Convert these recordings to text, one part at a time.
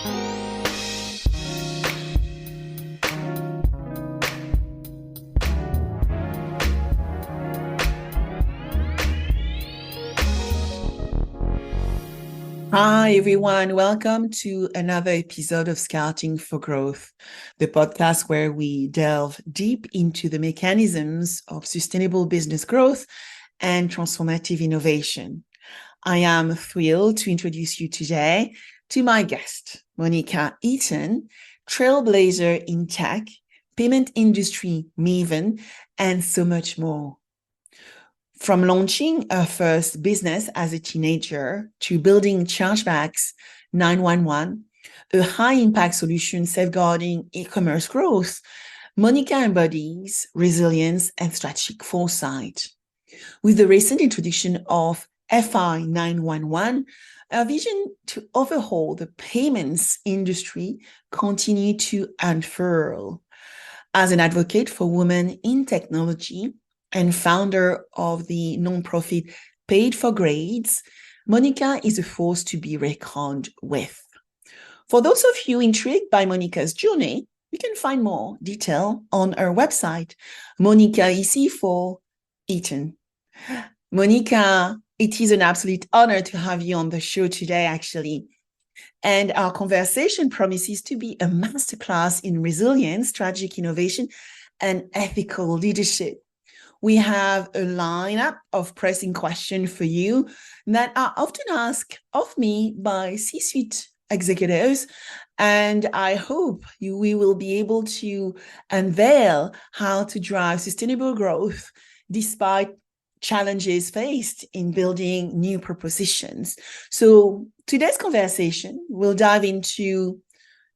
Hi, everyone. Welcome to another episode of Scouting for Growth, the podcast where we delve deep into the mechanisms of sustainable business growth and transformative innovation. I am thrilled to introduce you today to my guest, Monica Eaton, trailblazer in tech, payment industry maven, and so much more. From launching her first business as a teenager to building Chargebacks 911, a high-impact solution safeguarding e-commerce growth, Monica embodies resilience and strategic foresight. With the recent introduction of FI 911, our vision to overhaul the payments industry continues to unfurl. As an advocate for women in technology, and founder of the nonprofit Paid for Grades, Monica is a force to be reckoned with. For those of you intrigued by Monica's journey, you can find more detail on her website, Monica Eaton. Monica, it is an absolute honor to have you on the show today, actually. And our conversation promises to be a masterclass in resilience, strategic innovation, and ethical leadership. We have a lineup of pressing questions for you that are often asked of me by C-suite executives, and I hope we will be able to unveil how to drive sustainable growth despite challenges faced in building new propositions. So today's conversation will dive into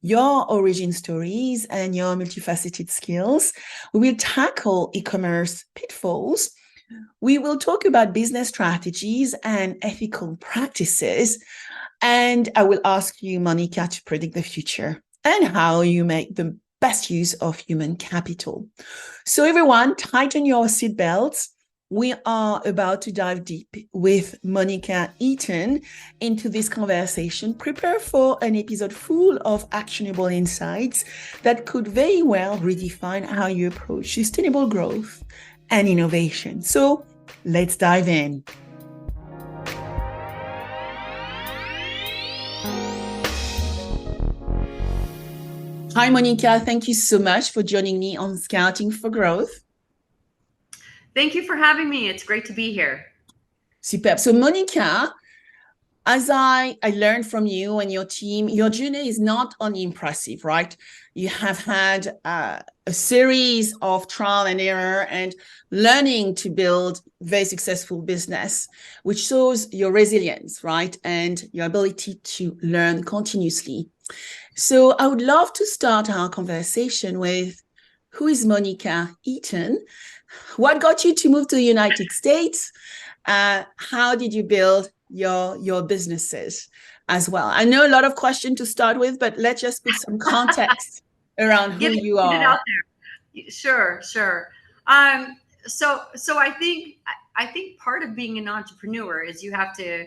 your origin stories and your multifaceted skills. We will tackle e-commerce pitfalls. We will talk about business strategies and ethical practices. And I will ask you, Monica, to predict the future and how you make the best use of human capital. So everyone, tighten your seatbelts. We are about to dive deep with Monica Eaton into this conversation. Prepare for an episode full of actionable insights that could very well redefine how you approach sustainable growth and innovation. So let's dive in. Hi, Monica. Thank you so much for joining me on Scouting for Growth. Thank you for having me. It's great to be here. Superb. So Monica, as I learned from you and your team, your journey is not only impressive, right? You have had a series of trial and error and learning to build very successful business, which shows your resilience, right? And your ability to learn continuously. So I would love to start our conversation with, who is Monica Eaton? What got you to move to the United States? How did you build your businesses as well? I know a lot of questions to start with, but let's just put some context around who you are. Get it out there. Sure. So I think part of being an entrepreneur is you have to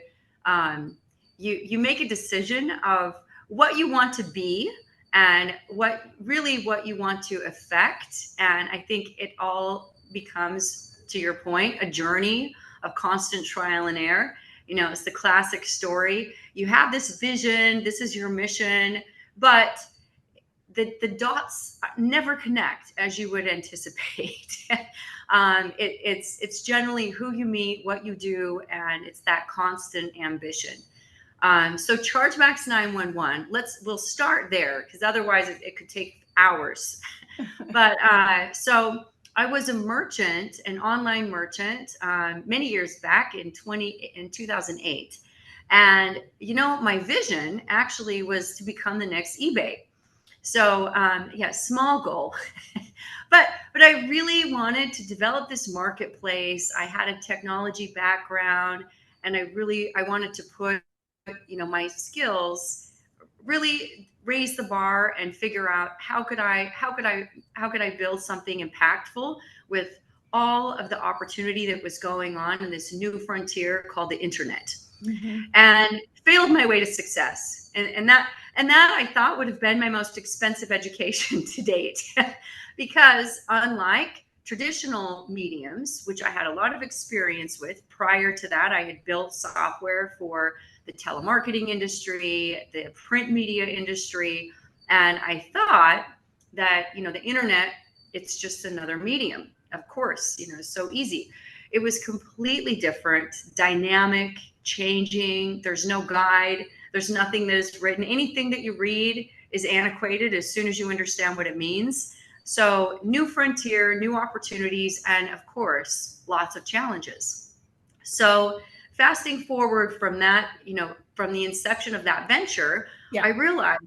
you make a decision of what you want to be and what you want to affect. And I think it all becomes, to your point, a journey of constant trial and error. You know, it's the classic story. You have this vision, this is your mission, but the dots never connect as you would anticipate. It's generally who you meet, what you do, and it's that constant ambition. So Chargebacks 911, we'll start there because otherwise it could take hours. But so I was a merchant, an online merchant, many years back in 2008. And, you know, my vision actually was to become the next eBay. So, small goal. but I really wanted to develop this marketplace. I had a technology background, and I wanted to put, my skills, really raise the bar and figure out how could I build something impactful with all of the opportunity that was going on in this new frontier called the internet. Mm-hmm. And wheeled my way to success. And that I thought would have been my most expensive education to date, because unlike traditional mediums, which I had a lot of experience with prior to that, I had built software for the telemarketing industry, the print media industry, and I thought that, the internet, it's just another medium. Of course, so easy. It was completely different, dynamic, changing. There's no guide. There's nothing that is written. Anything that you read is antiquated as soon as you understand what it means. So new frontier, new opportunities, and of course, lots of challenges. So fasting forward from that, from the inception of that venture, I realized,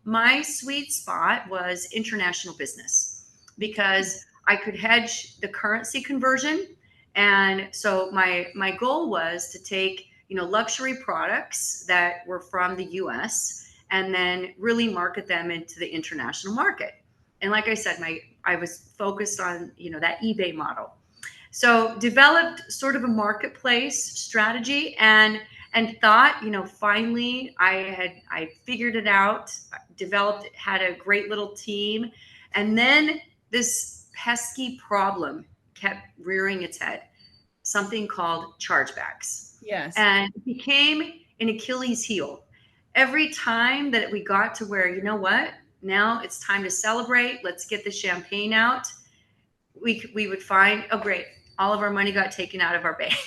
my sweet spot was international business, because I could hedge the currency conversion. And so my goal was to take, luxury products that were from the US and then really market them into the international market. And like I said, I was focused on, that eBay model. So developed sort of a marketplace strategy and thought, finally I figured it out, developed, had a great little team. And then this pesky problem kept rearing its head, something called chargebacks. Yes. And it became an Achilles heel. Every time that we got to where, now it's time to celebrate, let's get the champagne out, we would find, oh great, all of our money got taken out of our bank.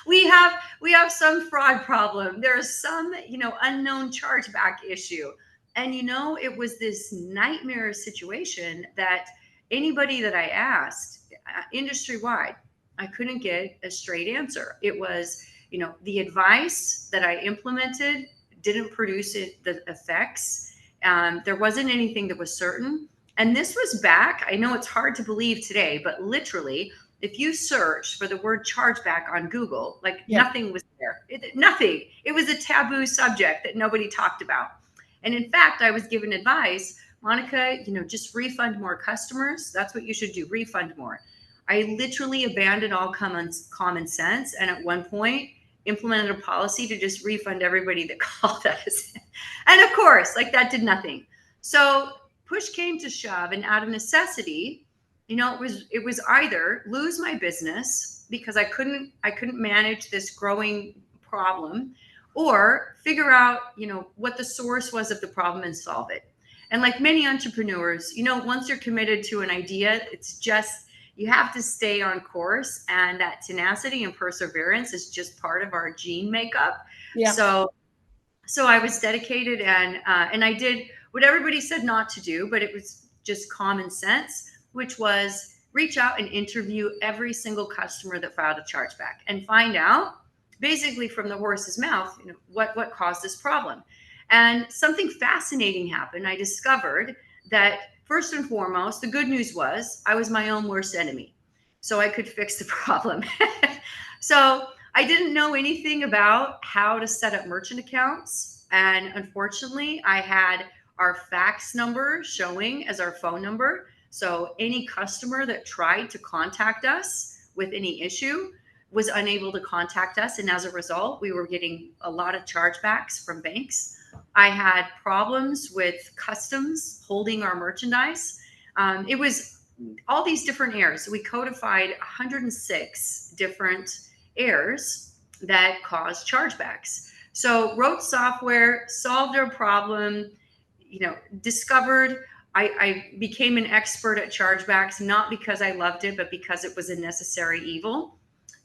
we have some fraud problem. There's some, unknown chargeback issue. And, it was this nightmare situation that anybody that I asked, industry-wide, I couldn't get a straight answer. It was, the advice that I implemented didn't produce the effects. There wasn't anything that was certain. And this was back, I know it's hard to believe today, but literally, if you search for the word chargeback on Google, nothing was there. Nothing. It was a taboo subject that nobody talked about. And in fact, I was given advice, Monica, just refund more customers. That's what you should do, refund more. I literally abandoned all common sense. And at one point, implemented a policy to just refund everybody that called us. And of course, that did nothing. So push came to shove, and out of necessity, it was either lose my business because I couldn't manage this growing problem, or figure out, what the source was of the problem and solve it. And like many entrepreneurs, once you're committed to an idea, it's just, you have to stay on course, and that tenacity and perseverance is just part of our gene makeup. Yeah. So I was dedicated, and I did what everybody said not to do, but it was just common sense, which was reach out and interview every single customer that filed a chargeback and find out, basically from the horse's mouth, what caused this problem. And something fascinating happened. I discovered that first and foremost, the good news was I was my own worst enemy, so I could fix the problem. So I didn't know anything about how to set up merchant accounts. And unfortunately, I had our fax number showing as our phone number. So any customer that tried to contact us with any issue was unable to contact us. And as a result, we were getting a lot of chargebacks from banks. I had problems with customs holding our merchandise. It was all these different errors. We codified 106 different errors that caused chargebacks. So wrote software, solved our problem, discovered, I became an expert at chargebacks, not because I loved it, but because it was a necessary evil.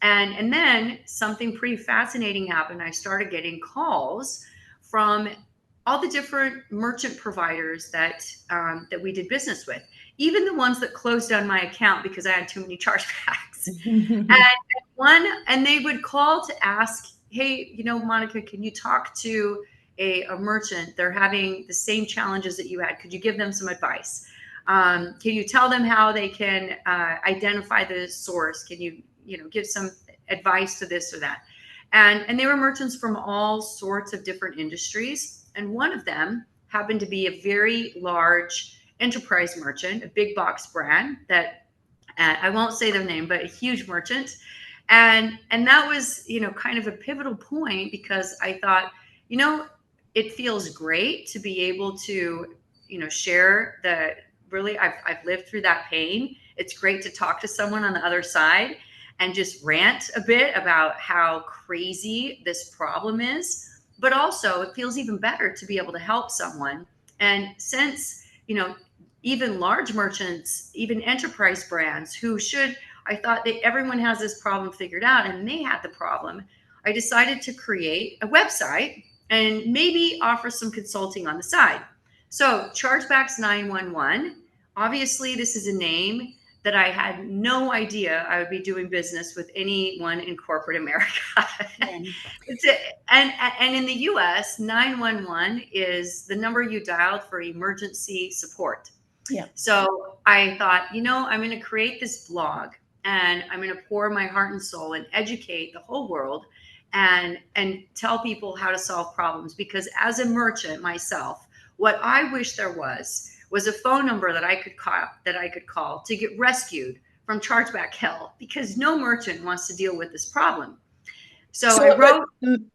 And then something pretty fascinating happened. I started getting calls from all the different merchant providers that we did business with, even the ones that closed down my account because I had too many chargebacks. and they would call to ask, hey, Monica, can you talk to a merchant? They're having the same challenges that you had. Could you give them some advice? Can you tell them how they can identify the source? Can you, give some advice to this or that? And they were merchants from all sorts of different industries. And one of them happened to be a very large enterprise merchant, a big box brand that I won't say their name, but a huge merchant. And that was, kind of a pivotal point, because I thought, it feels great to be able to, share the really, I've lived through that pain. It's great to talk to someone on the other side and just rant a bit about how crazy this problem is. But also, it feels even better to be able to help someone. And since, even large merchants, even enterprise brands who should, I thought that everyone has this problem figured out and they had the problem, I decided to create a website and maybe offer some consulting on the side. So, Chargebacks 911, obviously, this is a name that I had no idea I would be doing business with anyone in corporate America. Yeah. And in the US, 911 is the number you dialed for emergency support. Yeah. So I thought, I'm going to create this blog and I'm going to pour my heart and soul and educate the whole world and tell people how to solve problems. Because as a merchant myself, what I wish there was a phone number that I could call to get rescued from chargeback hell, because no merchant wants to deal with this problem. So I wrote.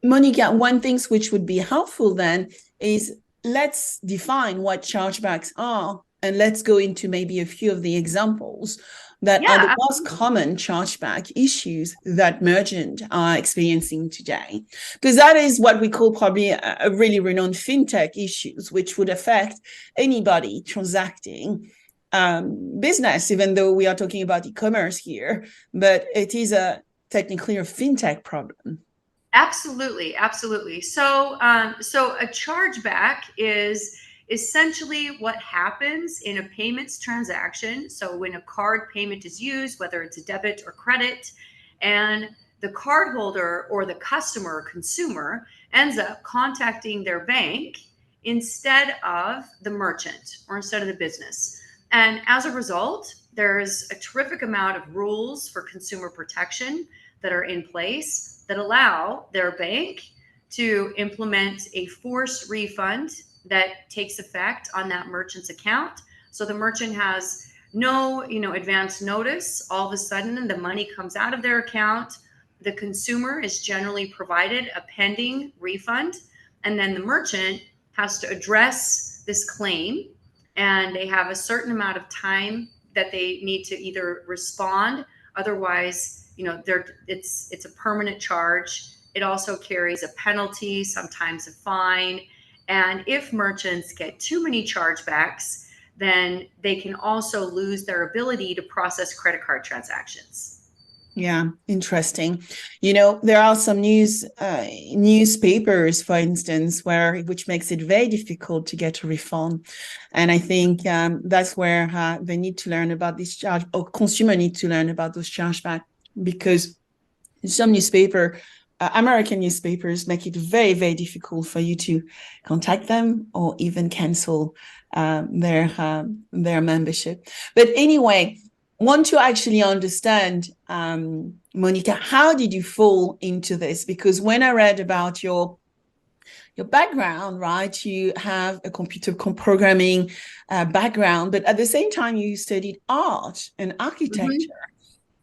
Monica, one thing which would be helpful then is, let's define what chargebacks are, and let's go into maybe a few of the examples that are the most common chargeback issues that merchants are experiencing today. Because that is what we call probably a really renowned fintech issues, which would affect anybody transacting business, even though we are talking about e-commerce here, but it is technically a fintech problem. Absolutely. So a chargeback is essentially what happens in a payments transaction. So when a card payment is used, whether it's a debit or credit, and the cardholder or the customer or consumer ends up contacting their bank instead of the merchant or instead of the business. And as a result, there's a terrific amount of rules for consumer protection that are in place that allow their bank to implement a forced refund that takes effect on that merchant's account. So the merchant has no, advance notice. All of a sudden, the money comes out of their account. The consumer is generally provided a pending refund, and then the merchant has to address this claim, and they have a certain amount of time that they need to either respond. Otherwise, it's a permanent charge. It also carries a penalty, sometimes a fine. And if merchants get too many chargebacks, then they can also lose their ability to process credit card transactions. Yeah, interesting. There are some newspapers, for instance, which makes it very difficult to get a refund. And I think that's where they need to learn about this charge, or consumer need to learn about those chargebacks, because some American newspapers make it very, very difficult for you to contact them or even cancel their membership. But anyway, want to actually understand, Monica, how did you fall into this? Because when I read about your background, right, you have a computer programming background, but at the same time you studied art and architecture. Mm-hmm.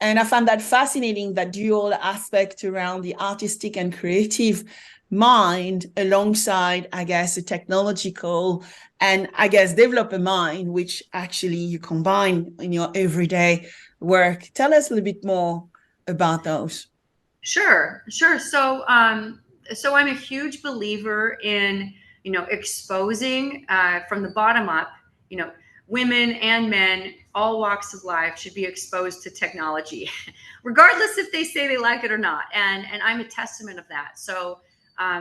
And I found that fascinating, that dual aspect around the artistic and creative mind alongside, I guess, a technological and, I guess, developer mind, which actually you combine in your everyday work. Tell us a little bit more about those. Sure. So I'm a huge believer in, exposing from the bottom up, women and men, all walks of life should be exposed to technology, regardless if they say they like it or not. And I'm a testament of that. So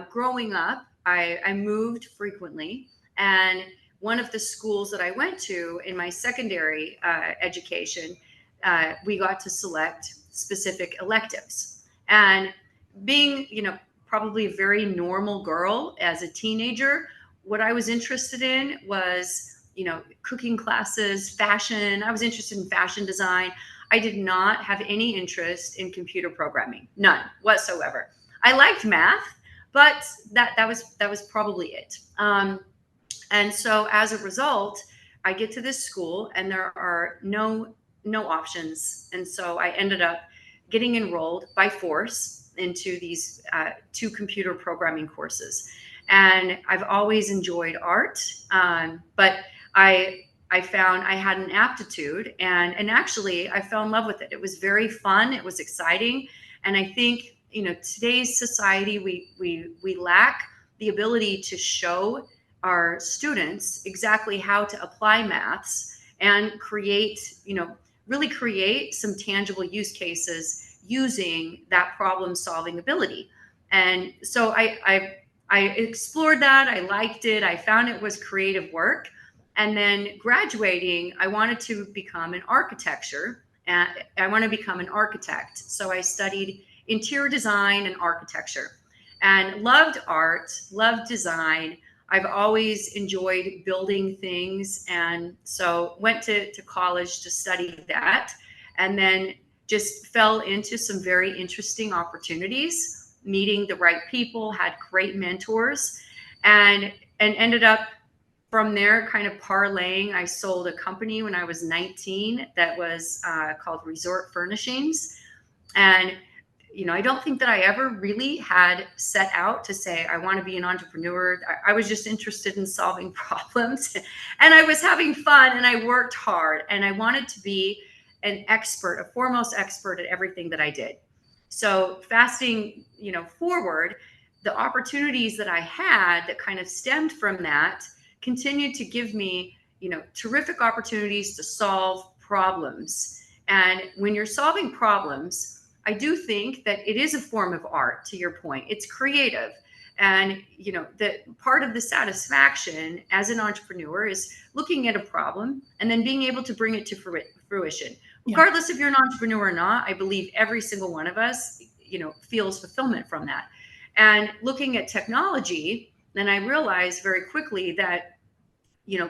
growing up, I moved frequently. And one of the schools that I went to in my secondary education, we got to select specific electives. And being, probably a very normal girl as a teenager, what I was interested in was, cooking classes, fashion. I was interested in fashion design. I did not have any interest in computer programming, none whatsoever. I liked math, but that was probably it. And so as a result, I get to this school and there are no options. And so I ended up getting enrolled by force into these 2 computer programming courses. And I've always enjoyed art, but I found I had an aptitude, and actually I fell in love with it. It was very fun. It was exciting. And I think, today's society, we lack the ability to show our students exactly how to apply maths and create, really create some tangible use cases using that problem solving ability. And so I explored that. I liked it. I found it was creative work. And then graduating, I wanted to become an architecture. I want to become an architect. So I studied interior design and architecture and loved art, loved design. I've always enjoyed building things. And so went to college to study that, and then just fell into some very interesting opportunities, meeting the right people, had great mentors, and ended up from there kind of parlaying. I sold a company when I was 19 that was called Resort Furnishings. And I don't think that I ever really had set out to say, I want to be an entrepreneur. I was just interested in solving problems, and I was having fun, and I worked hard, and I wanted to be an expert, a foremost expert at everything that I did. So fasting, forward, the opportunities that I had that kind of stemmed from that continued to give me, terrific opportunities to solve problems. And when you're solving problems, I do think that it is a form of art, to your point. It's creative. And, that part of the satisfaction as an entrepreneur is looking at a problem and then being able to bring it to fruition. Regardless if you're an entrepreneur or not, I believe every single one of us, feels fulfillment from that. And looking at technology, then I realized very quickly that,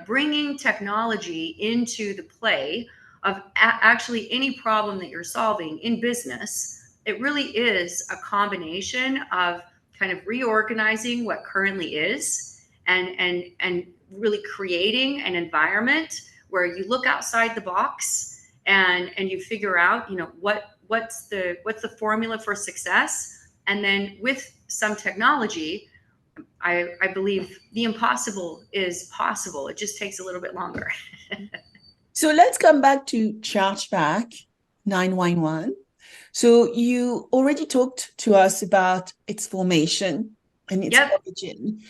bringing technology into the play of actually any problem that you're solving in business, it really is a combination of kind of reorganizing what currently is, and really creating an environment where you look outside the box and you figure out, what's the formula for success. And then with some technology, I believe the impossible is possible. It just takes a little bit longer. So let's come back to Chargeback 911. So you already talked to us about its formation and its origin.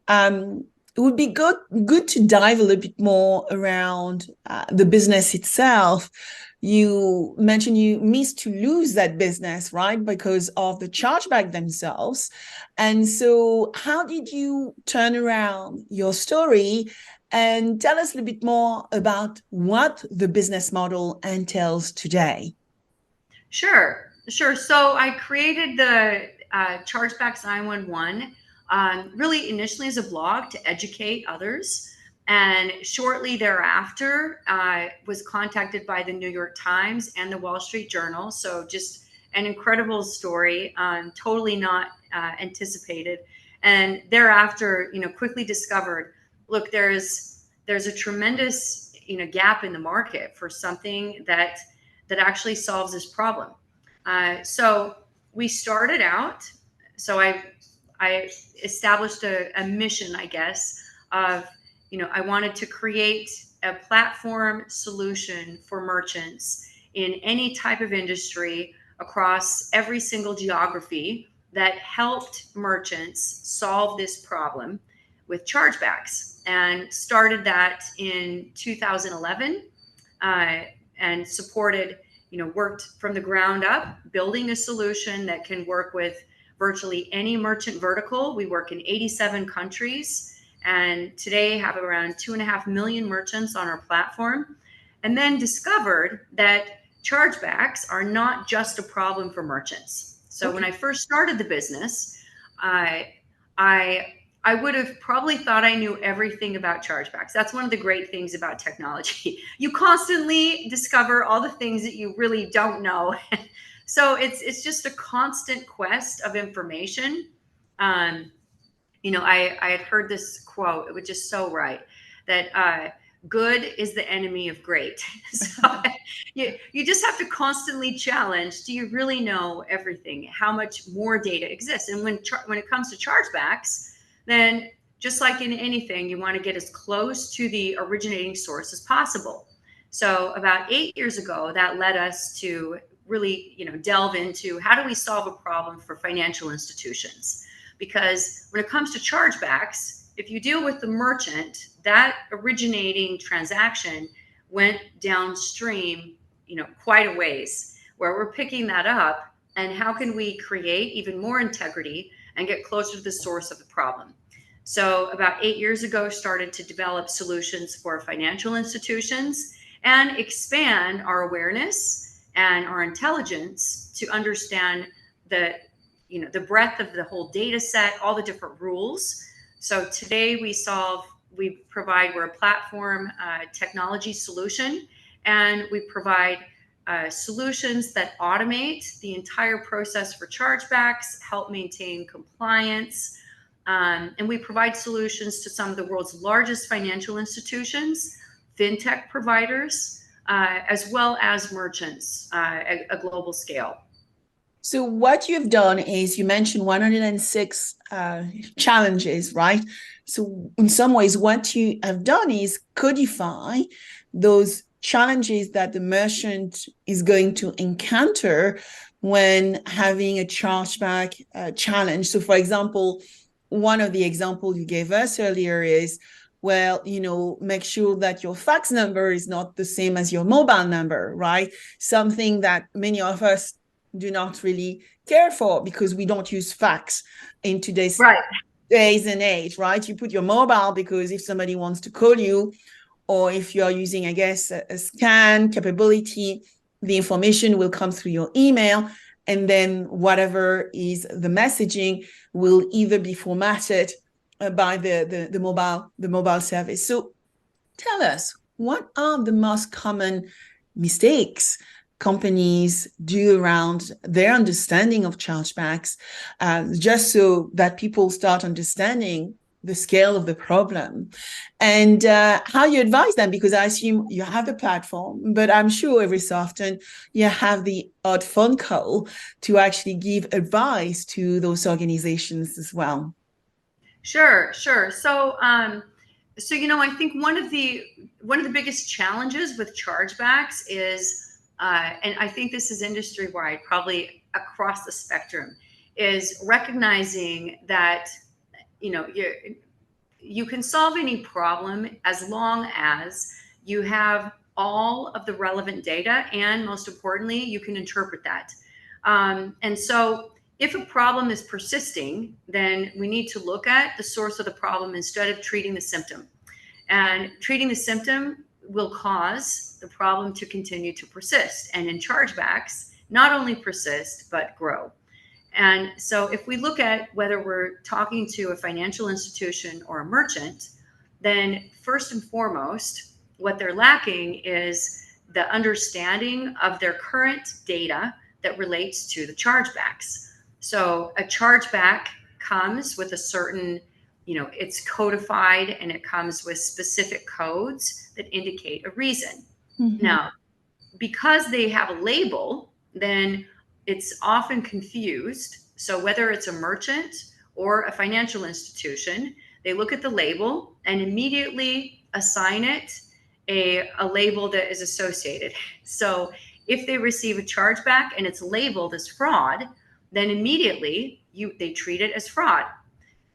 It would be good to dive a little bit more around the business itself. You mentioned you missed to lose that business, right? Because of the chargeback themselves. And so how did you turn around your story and tell us a little bit more about what the business model entails today? Sure. So I created the Chargebacks 911 really initially as a blog to educate others. And shortly thereafter, I was contacted by the New York Times and the Wall Street Journal. So just an incredible story, totally not anticipated. And thereafter, quickly discovered, look, there's a tremendous, gap in the market for something that actually solves this problem. So we started out. So I established a mission, I guess, of, I wanted to create a platform solution for merchants in any type of industry across every single geography that helped merchants solve this problem with chargebacks, and started that in 2011, and supported, worked from the ground up, building a solution that can work with virtually any merchant vertical. We work in 87 countries, and today have around 2.5 million merchants on our platform. And then discovered that chargebacks are not just a problem for merchants. So when I first started the business, I would have probably thought I knew everything about chargebacks. That's one of the great things about technology. You constantly discover all the things that you really don't know. So it's just a constant quest of information. I had heard this quote, it was just so right, that good is the enemy of great. So you just have to constantly challenge, do you really know everything? How much more data exists? And when it comes to chargebacks, then just like in anything, you want to get as close to the originating source as possible. So about 8 years ago, that led us to really, delve into how do we solve a problem for financial institutions? Because when it comes to chargebacks, if you deal with the merchant, that originating transaction went downstream, quite a ways, where we're picking that up. And how can we create even more integrity and get closer to the source of the problem? So about 8 years ago, started to develop solutions for financial institutions and expand our awareness and our intelligence to understand the breadth of the whole data set, all the different rules. So today we're a platform technology solution, and we provide solutions that automate the entire process for chargebacks, help maintain compliance, and we provide solutions to some of the world's largest financial institutions, fintech providers, as well as merchants at a global scale. So what you've done is you mentioned 106 challenges, right? So in some ways, what you have done is codify those challenges that the merchant is going to encounter when having a chargeback challenge. So for example, one of the examples you gave us earlier is, well, make sure that your fax number is not the same as your mobile number, right? Something that many of us do not really care for because we don't use fax in today's days and age, right? You put your mobile because if somebody wants to call you, or if you are using, I guess, a scan capability, the information will come through your email, and then whatever is the messaging will either be formatted by the mobile service. So tell us, what are the most common mistakes companies do around their understanding of chargebacks, just so that people start understanding the scale of the problem, and how you advise them? Because I assume you have the platform, but I'm sure every so often you have the odd phone call to actually give advice to those organizations as well. Sure. So, I think one of the biggest challenges with chargebacks is, and I think this is industry wide, probably across the spectrum, is recognizing that you can solve any problem as long as you have all of the relevant data, and most importantly, you can interpret that. And so if a problem is persisting, then we need to look at the source of the problem instead of treating the symptom. And treating the symptom will cause the problem to continue to persist. And in chargebacks, not only persist, but grow. And so if we look at whether we're talking to a financial institution or a merchant, then first and foremost, what they're lacking is the understanding of their current data that relates to the chargebacks. So a chargeback comes with a certain, it's codified, and it comes with specific codes that indicate a reason. Mm-hmm. Now, because they have a label, then it's often confused. So whether it's a merchant or a financial institution, they look at the label and immediately assign it a label that is associated. So if they receive a chargeback and it's labeled as fraud, then immediately they treat it as fraud.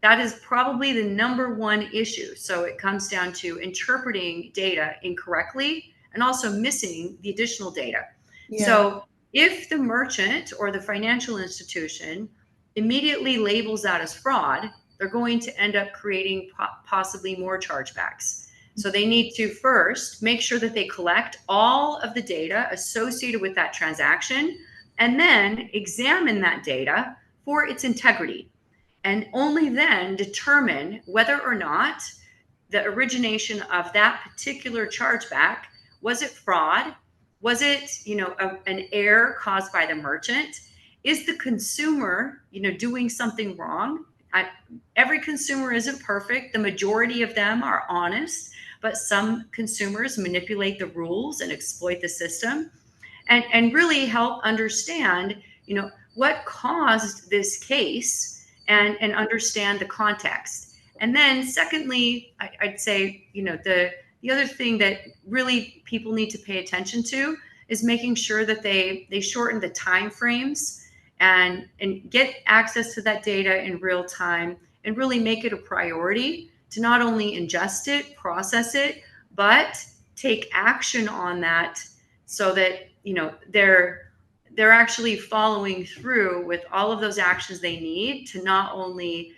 That is probably the number one issue. So it comes down to interpreting data incorrectly and also missing the additional data. Yeah. So if the merchant or the financial institution immediately labels that as fraud, they're going to end up creating possibly more chargebacks. So they need to first make sure that they collect all of the data associated with that transaction, and then examine that data for its integrity, and only then determine whether or not the origination of that particular chargeback, was it fraud? Was it, an error caused by the merchant? Is the consumer, doing something wrong? Every consumer isn't perfect. The majority of them are honest, but some consumers manipulate the rules and exploit the system, and really help understand, what caused this case, and understand the context. And then secondly, I'd say, the other thing that really people need to pay attention to is making sure that they shorten the time frames, and get access to that data in real time, and really make it a priority to not only ingest it, process it, but take action on that, so that they're actually following through with all of those actions they need to not only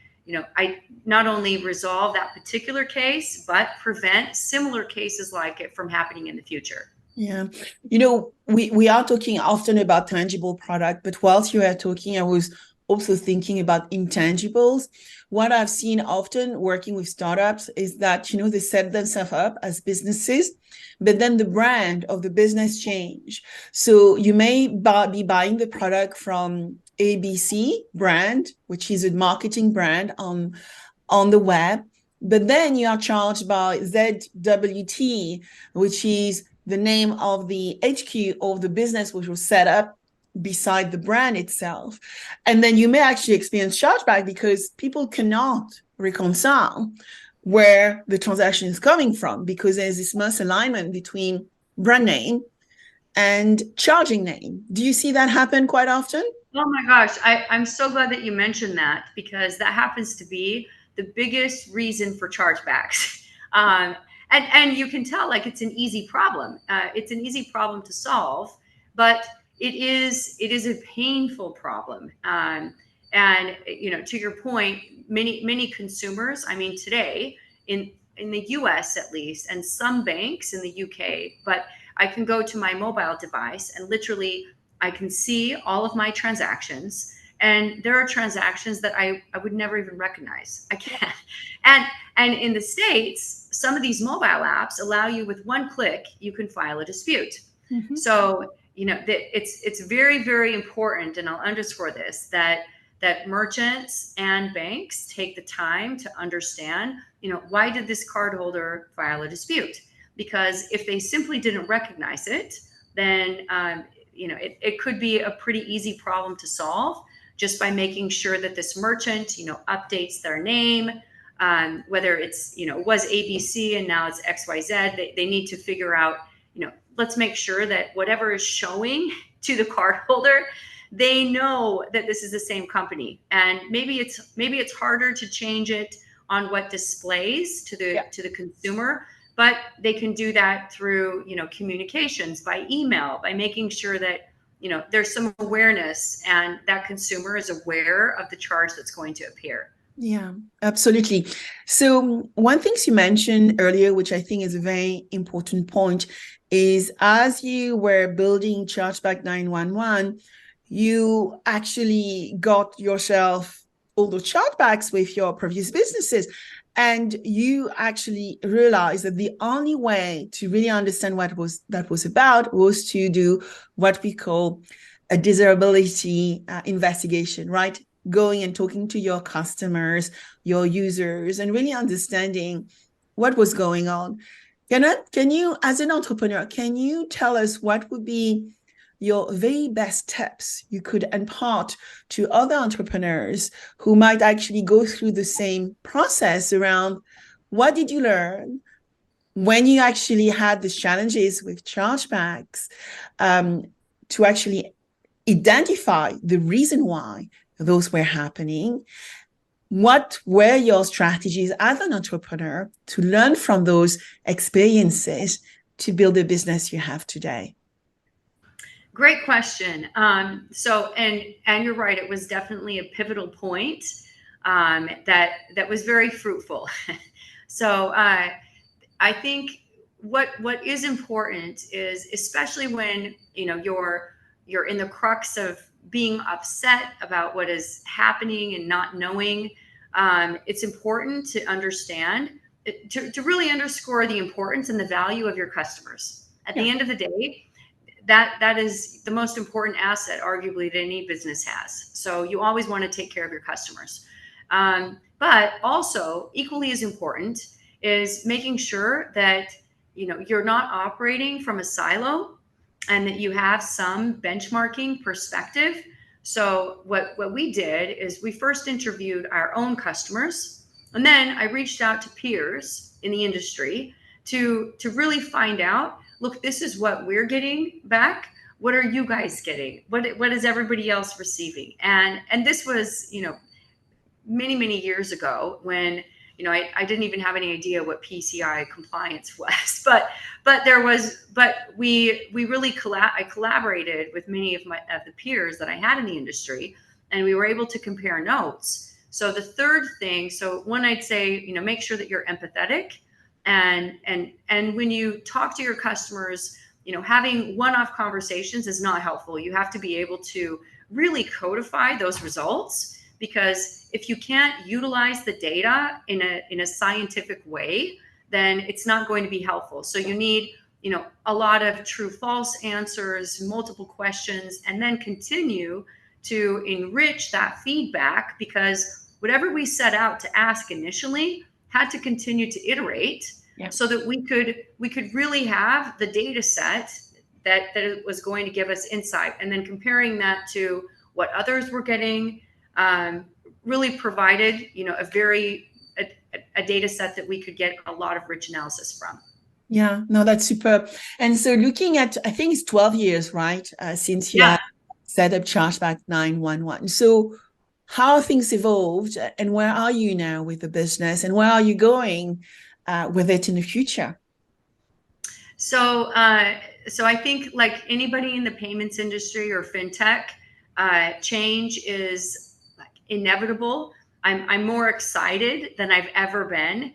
resolve that particular case, but prevent similar cases like it from happening in the future. Yeah. We are talking often about tangible product, but whilst you are talking, I was also thinking about intangibles. What I've seen often working with startups is that, they set themselves up as businesses, but then the brand of the business change. So you may be buying the product from ABC brand, which is a marketing brand on the web, but then you are charged by ZWT, which is the name of the HQ of the business which was set up beside the brand itself. And then you may actually experience chargeback because people cannot reconcile where the transaction is coming from, because there's this misalignment between brand name and charging name. Do you see that happen quite often? Oh my gosh, I'm so glad that you mentioned that, because that happens to be the biggest reason for chargebacks. And you can tell, like, it's an easy problem. It's an easy problem to solve, but it is a painful problem. And to your point, many consumers, I mean, today in the US at least, and some banks in the UK, but I can go to my mobile device and literally I can see all of my transactions, and there are transactions that I would never even recognize. I can't. And in the States, some of these mobile apps allow you, with one click, you can file a dispute. Mm-hmm. So, it's very, very important, and I'll underscore this, that merchants and banks take the time to understand, why did this cardholder file a dispute? Because if they simply didn't recognize it, then it could be a pretty easy problem to solve, just by making sure that this merchant, updates their name, whether it's, was ABC and now it's XYZ. They need to figure out, let's make sure that whatever is showing to the cardholder, they know that this is the same company. And maybe it's harder to change it on what displays to the consumer, but they can do that through, communications, by email, by making sure that, there's some awareness and that consumer is aware of the charge that's going to appear. Yeah, absolutely. So one thing you mentioned earlier, which I think is a very important point, is as you were building Chargeback 911, you actually got yourself all the chargebacks with your previous businesses. And you actually realized that the only way to really understand what that was about was to do what we call a desirability investigation, right? Going and talking to your customers, your users, and really understanding what was going on. Can you, as an entrepreneur, can you tell us what would be your very best tips you could impart to other entrepreneurs who might actually go through the same process around what did you learn when you actually had the challenges with chargebacks, to actually identify the reason why those were happening? What were your strategies as an entrepreneur to learn from those experiences to build the business you have today? Great question. So, and you're right, it was definitely a pivotal point that was very fruitful. So I think what is important is, especially when you're in the crux of being upset about what is happening and not knowing, it's important to understand, to really underscore the importance and the value of your customers. At the end of the day, that is the most important asset, arguably, that any business has. So you always want to take care of your customers. But also, equally as important, is making sure that, you're not operating from a silo and that you have some benchmarking perspective. So what we did is we first interviewed our own customers, and then I reached out to peers in the industry to really find out, look, this is what we're getting back. What are you guys getting? What is everybody else receiving? And this was, many, many years ago when, I didn't even have any idea what PCI compliance was, but we really I collaborated with many of the peers that I had in the industry, and we were able to compare notes. So the third thing, so one, I'd say, make sure that you're empathetic, and when you talk to your customers, having one-off conversations is not helpful. You have to be able to really codify those results, because if you can't utilize the data in a scientific way, then it's not going to be helpful. So you need, a lot of true false answers, multiple questions, and then continue to enrich that feedback, because whatever we set out to ask initially had to continue to iterate. Yeah. So that we could really have the data set that it was going to give us insight, and then comparing that to what others were getting, really provided, a data set that we could get a lot of rich analysis from. Yeah, no, that's superb. And so looking at, I think it's 12 years, right? Since you have set up Chargeback 911. So how have things evolved, and where are you now with the business, and where are you going with it in the future? So I think, like anybody in the payments industry or fintech, change is inevitable. I'm more excited than I've ever been.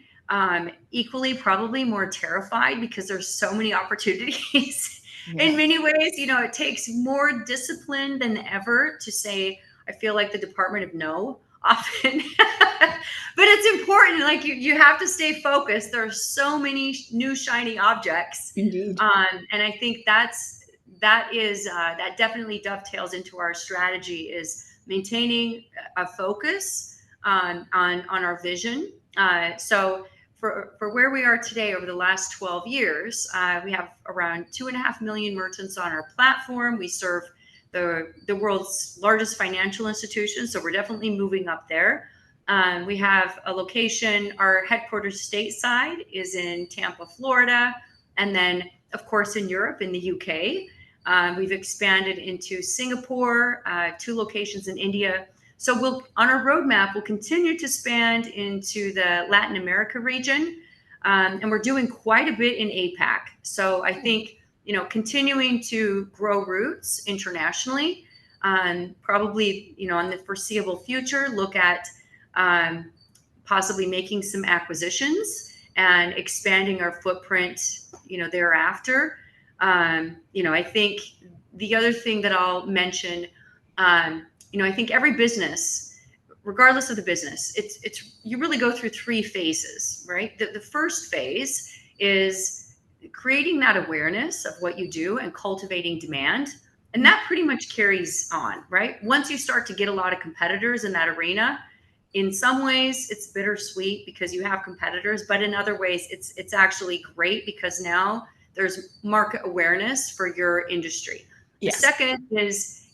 Equally, probably more terrified, because there's so many opportunities. In many ways, it takes more discipline than ever to say, I feel like the Department of No often, but it's important. Like you have to stay focused. There are so many new shiny objects. Indeed. And I think that definitely dovetails into our strategy, is maintaining a focus on our vision. So for where we are today, over the last 12 years, we have around 2.5 million merchants on our platform. We serve the world's largest financial institutions, so we're definitely moving up there. We have a location, our headquarters stateside is in Tampa, Florida, and then, of course, in Europe, in the UK. We've expanded into Singapore, 2 locations in India. So on our roadmap, we'll continue to expand into the Latin America region, and we're doing quite a bit in APAC. So I think, continuing to grow roots internationally, probably, in the foreseeable future, look at possibly making some acquisitions and expanding our footprint, thereafter. I think the other thing that I'll mention, I think every business, regardless of the business, you really go through 3 phases, right? The first phase is creating that awareness of what you do and cultivating demand. And that pretty much carries on, right? Once you start to get a lot of competitors in that arena, in some ways it's bittersweet because you have competitors, but in other ways it's actually great, because now there's market awareness for your industry. Yes. The second is,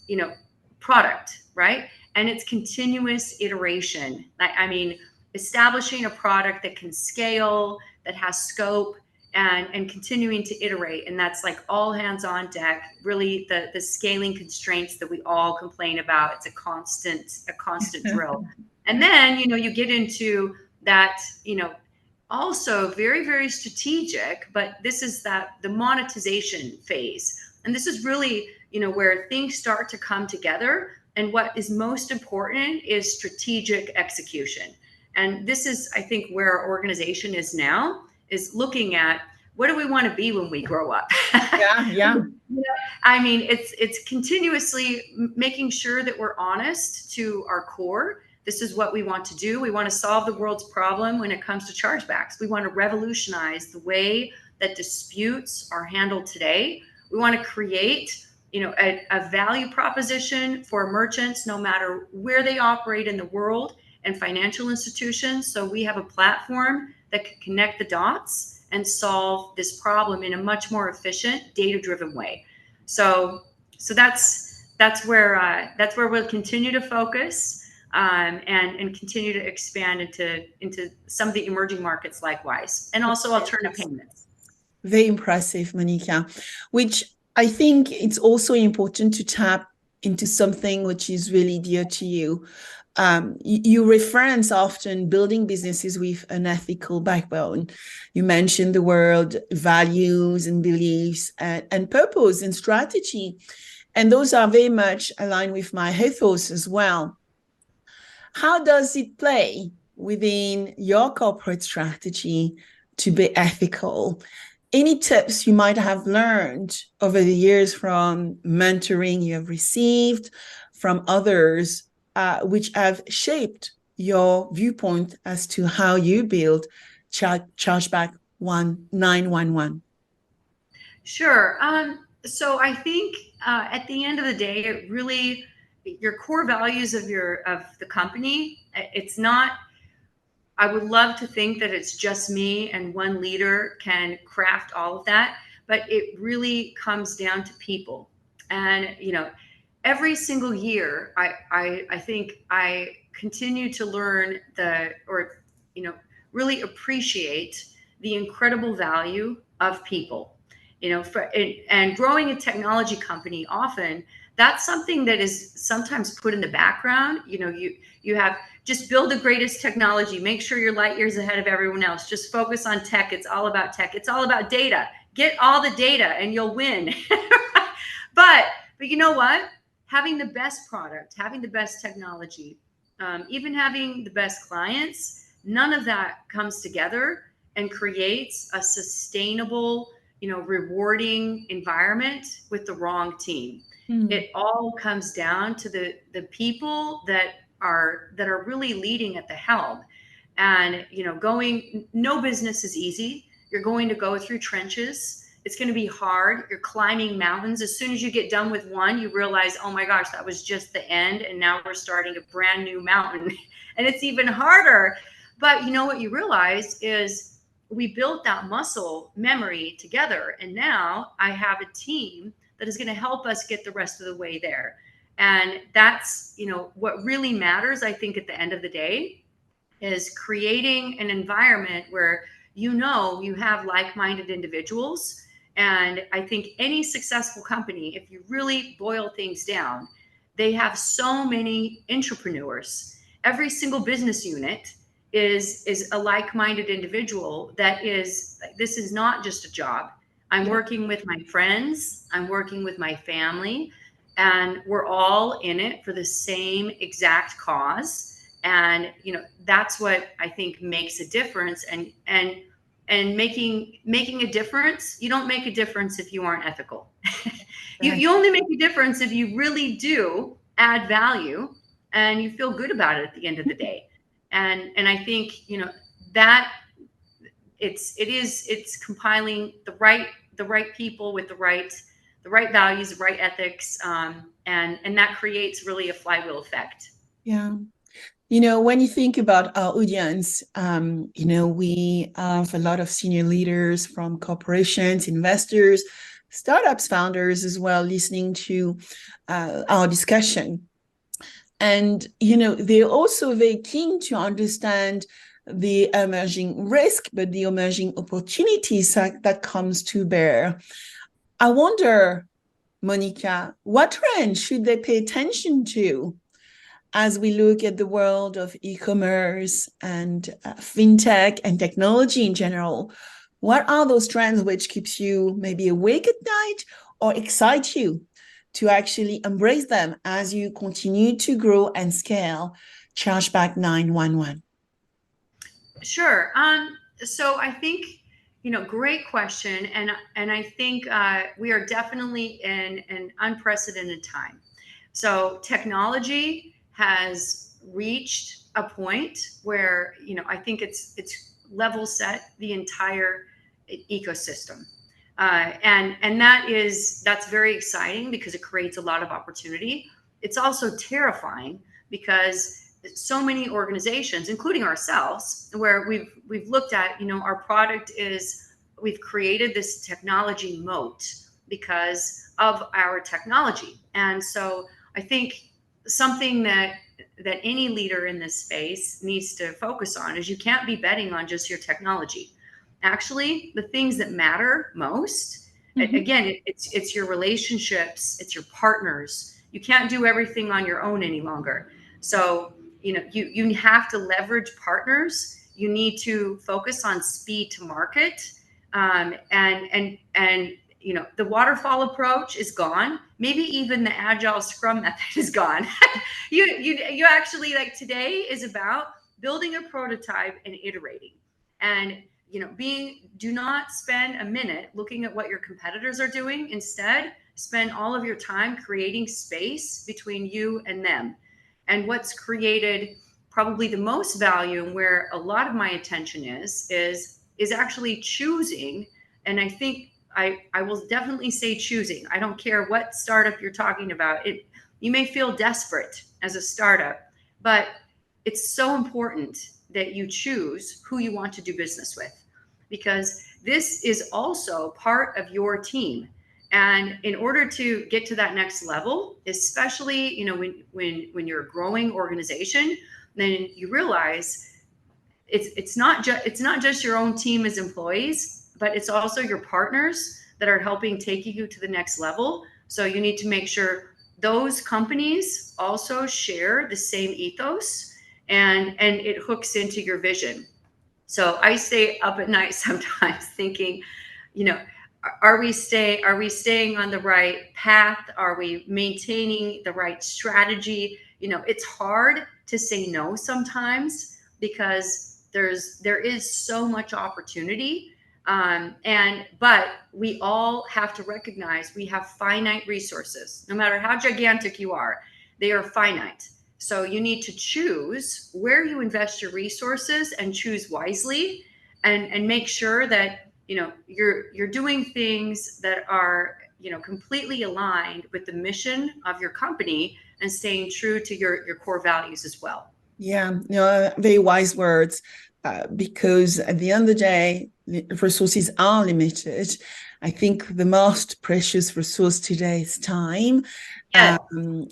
product, right? And it's continuous iteration. I mean, establishing a product that can scale, that has scope, and continuing to iterate. And that's like all hands on deck, really the scaling constraints that we all complain about. It's a constant drill. And then, you get into that, also very, very strategic, but this is the monetization phase. And this is really, where things start to come together. And what is most important is strategic execution. And this is, I think, where our organization is now, is looking at, what do we want to be when we grow up? Yeah. I mean, it's continuously making sure that we're honest to our core. This is what we want to do. We want to solve the world's problem when it comes to chargebacks. We want to revolutionize the way that disputes are handled today. We want to create, a value proposition for merchants, no matter where they operate in the world, and financial institutions. So we have a platform that can connect the dots and solve this problem in a much more efficient, data-driven way. So that's where we'll continue to focus, and continue to expand into some of the emerging markets likewise, and also alternative payments. Very impressive, Monica, which I think it's also important to tap into something which is really dear to you. You reference often building businesses with an ethical backbone. You mentioned the word values and beliefs and purpose and strategy. And those are very much aligned with my ethos as well. How does it play within your corporate strategy to be ethical? Any tips you might have learned over the years from mentoring you have received from others, which have shaped your viewpoint as to how you build Chargeback 911? Sure. So I think at the end of the day, it really, your core values of the company, it's not, I would love to think that it's just me and one leader can craft all of that, but it really comes down to people. And, every single year, I think I continue to learn really appreciate the incredible value of people. And growing a technology company, often that's something that is sometimes put in the background. You have, just build the greatest technology, make sure you're light years ahead of everyone else, just focus on tech. It's all about tech. It's all about data. Get all the data and you'll win. but you know what? Having the best product, having the best technology, even having the best clients, none of that comes together and creates a sustainable, rewarding environment with the wrong team. It all comes down to the people that are really leading at the helm. And no business is easy. You're going to go through trenches. It's going to be hard. You're climbing mountains. As soon as you get done with one, you realize, oh my gosh, that was just the end, and now we're starting a brand new mountain. And it's even harder. But what you realize is we built that muscle memory together, and now I have a team that is going to help us get the rest of the way there. And that's, what really matters, I think, at the end of the day, is creating an environment where you have like-minded individuals. And I think any successful company, if you really boil things down, they have so many entrepreneurs. Every single business unit is a like-minded individual this is not just a job. I'm working with my friends, I'm working with my family, and we're all in it for the same exact cause. And that's what I think makes a difference. And making a difference, you don't make a difference if you aren't ethical. You only make a difference if you really do add value and you feel good about it at the end of the day. And I think that it's compiling the right people with the right values, the right ethics, and that creates really a flywheel effect. Yeah. When you think about our audience, we have a lot of senior leaders from corporations, investors, startups, founders as well, listening to our discussion. And, they're also very keen to understand the emerging risk, but the emerging opportunities that comes to bear. I wonder, Monica, what trends should they pay attention to as we look at the world of e-commerce and fintech and technology in general? What are those trends which keeps you maybe awake at night or excite you to actually embrace them as you continue to grow and scale Chargeback 911? Sure. So I think, great question. And I think we are definitely in an unprecedented time. So technology has reached a point where, I think it's level set the entire ecosystem. And that's very exciting because it creates a lot of opportunity. It's also terrifying because so many organizations, including ourselves, where we've looked at, our product is, we've created this technology moat because of our technology. And so I think something that any leader in this space needs to focus on is you can't be betting on just your technology. Actually, the things that matter most, again, it's your relationships, it's your partners. You can't do everything on your own any longer. So, you have to leverage partners. You need to focus on speed to market. And the waterfall approach is gone. Maybe even the agile scrum method is gone. you actually, like, today is about building a prototype and iterating. And do not spend a minute looking at what your competitors are doing. Instead, spend all of your time creating space between you and them. And what's created probably the most value, and where a lot of my attention is actually choosing. And I think I will definitely say choosing. I don't care what startup you're talking about. You may feel desperate as a startup, but it's so important that you choose who you want to do business with, because this is also part of your team. And in order to get to that next level, especially when you're a growing organization, then you realize it's not just your own team as employees, but it's also your partners that are helping take you to the next level. So you need to make sure those companies also share the same ethos, and it hooks into your vision. So I stay up at night sometimes thinking, are we staying on the right path? Are we maintaining the right strategy? It's hard to say no sometimes, because there is so much opportunity. But we all have to recognize we have finite resources. No matter how gigantic you are, they are finite. So you need to choose where you invest your resources, and choose wisely, and make sure that you're doing things that are completely aligned with the mission of your company, and staying true to your core values as well. Yeah, very wise words, because at the end of the day, resources are limited. I think the most precious resource today is time. Yes.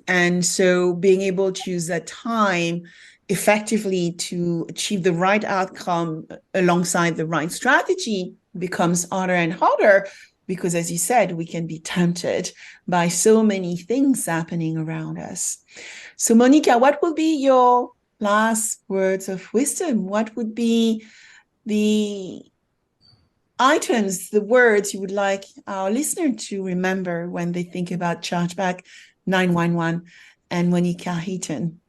And so being able to use that time effectively to achieve the right outcome alongside the right strategy becomes harder and harder, because, as you said, we can be tempted by so many things happening around us. So, Monica, what will be your last words of wisdom? What would be the items, the words you would like our listener to remember when they think about Chargeback 911 and Monica Eaton?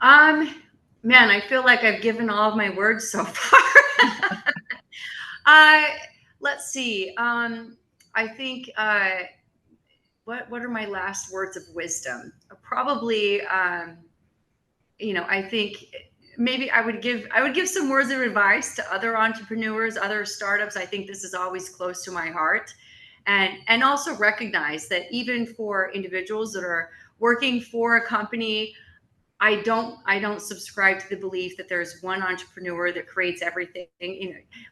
Man, I feel like I've given all of my words so far. Let's see. I think what are my last words of wisdom? Probably, I think maybe I would give some words of advice to other entrepreneurs, other startups. I think this is always close to my heart, and also recognize that even for individuals that are working for a company, I don't subscribe to the belief that there's one entrepreneur that creates everything.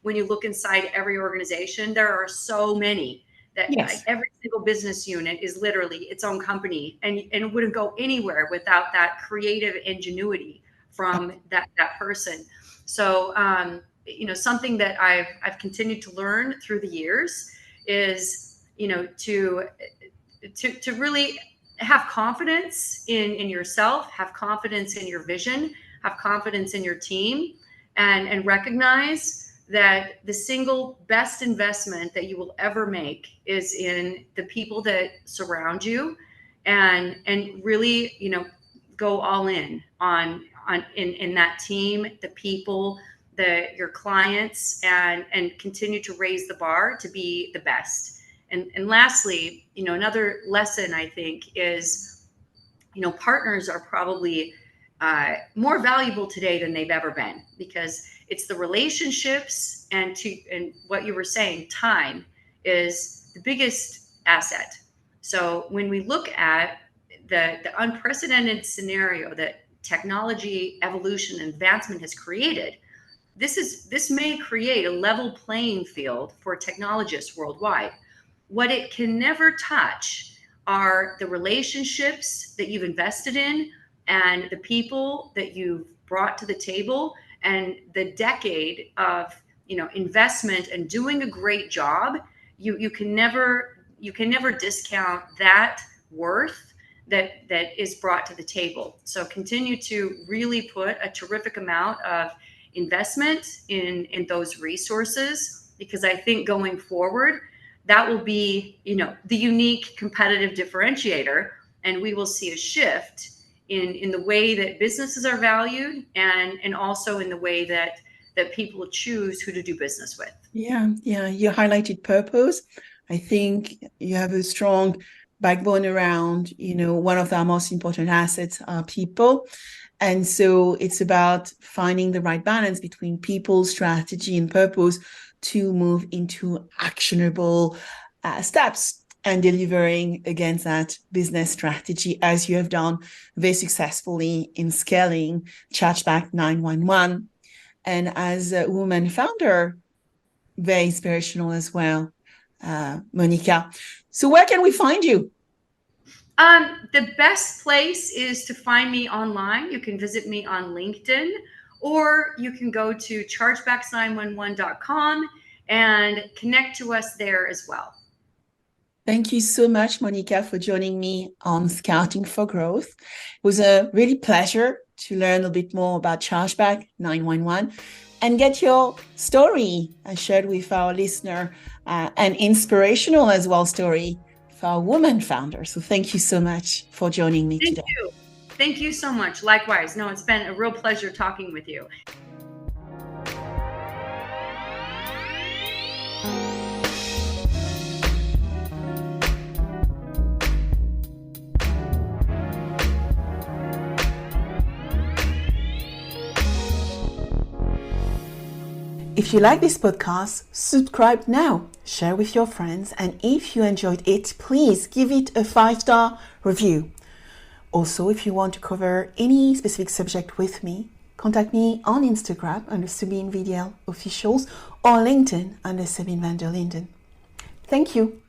When you look inside every organization, there are so many that Yes. every single business unit is literally its own company, and it wouldn't go anywhere without that creative ingenuity from that person. So something that I've continued to learn through the years is to really have confidence in yourself, have confidence in your vision, have confidence in your team, and recognize that the single best investment that you will ever make is in the people that surround you, and really go all in on that team, the people, your clients, and continue to raise the bar to be the best. And lastly, another lesson I think is, partners are probably more valuable today than they've ever been, because it's the relationships, and what you were saying, time is the biggest asset. So when we look at the unprecedented scenario that technology evolution and advancement has created, this may create a level playing field for technologists worldwide. What it can never touch are the relationships that you've invested in and the people that you've brought to the table and the decade of investment and doing a great job. You can never discount that worth that is brought to the table. So continue to really put a terrific amount of investment in those resources, because I think going forward, that will be, the unique competitive differentiator, and we will see a shift in the way that businesses are valued and also in the way that people choose who to do business with. Yeah. You highlighted purpose. I think you have a strong backbone around, one of our most important assets are people. And so it's about finding the right balance between people, strategy, and purpose to move into actionable steps and delivering against that business strategy, as you have done very successfully in scaling Chargeback 911. And as a woman founder, very inspirational as well, Monica. So where can we find you? The best place is to find me online. You can visit me on LinkedIn, or you can go to chargebacks911.com and connect to us there as well. Thank you so much, Monica, for joining me on Scouting for Growth. It was a really pleasure to learn a bit more about Chargeback 911 and get your story shared with our listener, an inspirational as well story for our woman founder. So thank you so much for joining me today. Thank you so much. Likewise. No, it's been a real pleasure talking with you. If you like this podcast, subscribe now, share with your friends, and if you enjoyed it, please give it a 5-star review. Also, if you want to cover any specific subject with me, contact me on Instagram under Sabine VdL Officials or LinkedIn under Sabine VdL. Thank you.